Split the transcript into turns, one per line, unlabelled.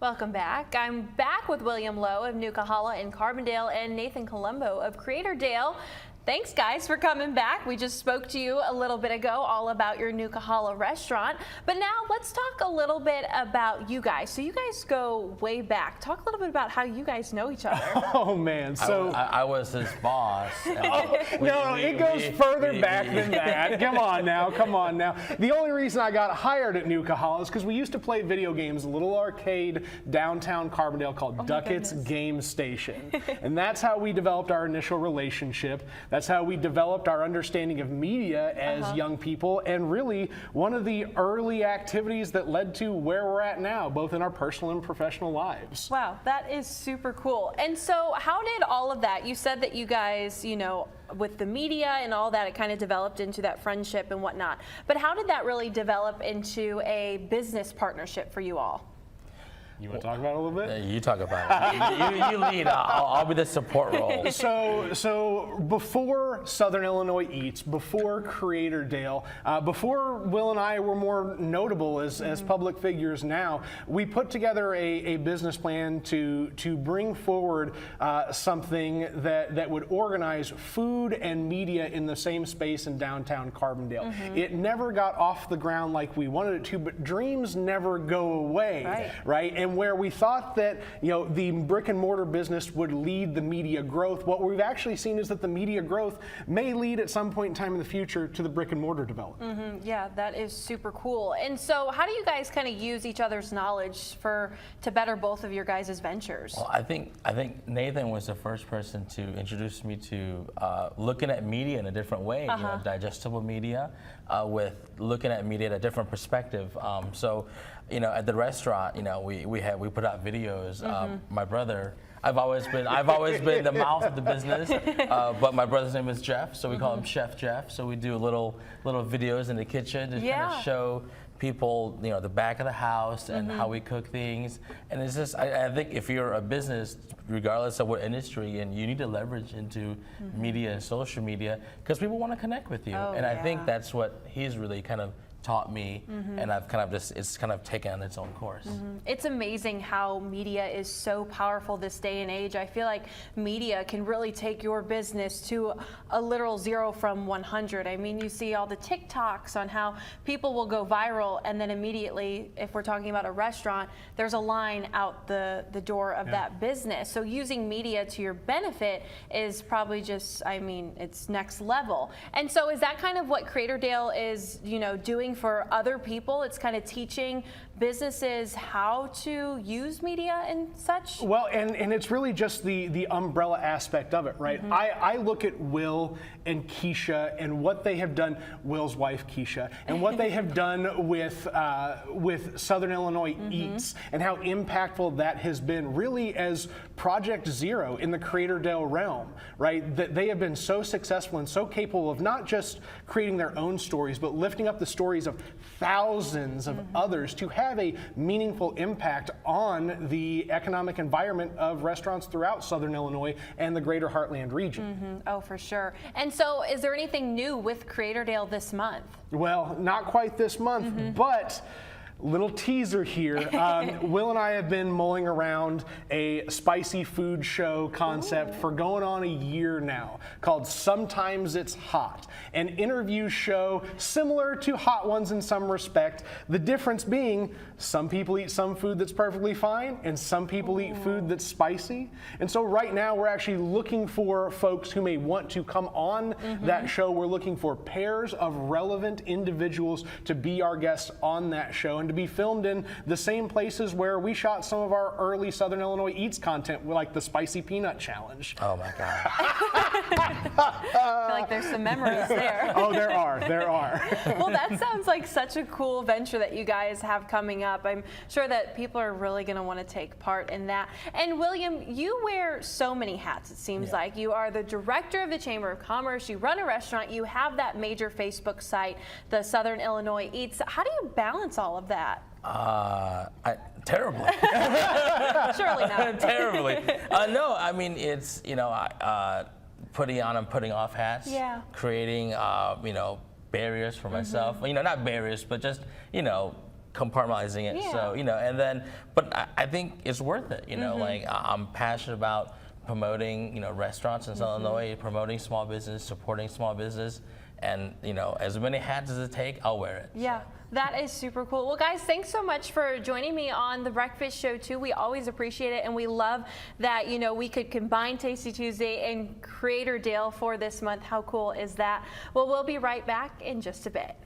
Welcome back. I'm back with William Lowe of New Kahala in Carbondale and Nathan Colombo of Creatordale. Thanks, guys, for coming back. We just spoke to you a little bit ago all about your New Kahala restaurant. But now let's talk a little bit about you guys. So you guys go way back. Talk a little bit about how you guys know each other.
Oh, man. So
I was his boss.
No, it goes further back than that. Come on now. Come on now. The only reason I got hired at New Kahala is because we used to play video games, a little arcade downtown Carbondale called Duckett's Game Station. And that's how we developed our initial relationship. That's how we developed our understanding of media as young people, and really one of the early activities that led to where we're at now, both in our personal and professional lives.
Wow, that is super cool. And so how did all of that, you said that you guys, you know, with the media and all that, it kind of developed into that friendship and whatnot. But how did that really develop into a business partnership for you all?
You want to talk about it a little bit?
You talk about it. You lead. I'll be the support role.
So before Southern Illinois Eats, before Creatordale, before Will and I were more notable as public figures now, we put together a business plan to bring forward something that would organize food and media in the same space in downtown Carbondale. It never got off the ground like we wanted it to, but dreams never go away, right? And where we thought that, you know, the brick and mortar business would lead the media growth, what we've actually seen is that the media growth may lead at some point in time in the future to the brick and mortar development.
Yeah, that is super cool. And so how do you guys kind of use each other's knowledge to better both of your guys' ventures?
Well, I think Nathan was the first person to introduce me to looking at media in a different way, you know, digestible media, with looking at media at a different perspective. So, you know, at the restaurant, you know, we put out videos. My brother, I've always been the mouth of the business, but my brother's name is Jeff, so we call him Chef Jeff. So we do little videos in the kitchen to kind of show people, you know, the back of the house and how we cook things. And it's just, I think if you're a business, regardless of what industry, and you need to leverage into media and social media because people want to connect with you. And I think that's what he's really kind of taught me, and I've kind of it's kind of taken on its own course.
It's amazing how media is so powerful this day and age. I feel like media can really take your business to a literal 0 from 100. I mean, you see all the TikToks on how people will go viral, and then immediately, if we're talking about a restaurant, there's a line out the door of that business. So using media to your benefit is probably just, I mean, it's next level. And so is that kind of what Creatordale is, you know, doing for other people? It's kind of teaching businesses how to use media and such?
Well, and it's really just the umbrella aspect of it, right? I look at Will and Keisha and what they have done, Will's wife Keisha, and what they have done with Southern Illinois Eats, and how impactful that has been really as Project Zero in the Creatordale realm, right? That they have been so successful and so capable of not just creating their own stories, but lifting up the stories of thousands of others to have a meaningful impact on the economic environment of restaurants throughout Southern Illinois and the greater Heartland region.
Oh, for sure. And so is there anything new with Creatordale this month?
Well, not quite this month, but little teaser here. Will and I have been mulling around a spicy food show concept for going on a year now called Sometimes It's Hot, an interview show similar to Hot Ones in some respect. The difference being some people eat some food that's perfectly fine and some people eat food that's spicy. And so right now we're actually looking for folks who may want to come on that show. We're looking for pairs of relevant individuals to be our guests on that show and to be filmed in the same places where we shot some of our early Southern Illinois Eats content, like the Spicy Peanut Challenge.
Oh my God.
I feel like there's some memories there.
Oh, there are.
Well, that sounds like such a cool venture that you guys have coming up. I'm sure that people are really going to want to take part in that. And William, you wear so many hats, it seems like. You are the director of the Chamber of Commerce, you run a restaurant, you have that major Facebook site, the Southern Illinois Eats. How do you balance all of that?
Terribly.
Surely not.
Terribly. No, I mean, it's, you know, putting on and putting off hats.
Yeah.
Creating, you know, barriers for myself. You know, not barriers, but just, you know, compartmentalizing it.
Yeah.
So, and then, but I think it's worth it. Like I'm passionate about promoting, restaurants in Southern Illinois, promoting small business, supporting small business, and as many hats as it take, I'll wear it.
Yeah. That is super cool. Well, guys, thanks so much for joining me on the Breakfast Show, too. We always appreciate it, and we love that, we could combine Tasty Tuesday and Creatordale for this month. How cool is that? Well, we'll be right back in just a bit.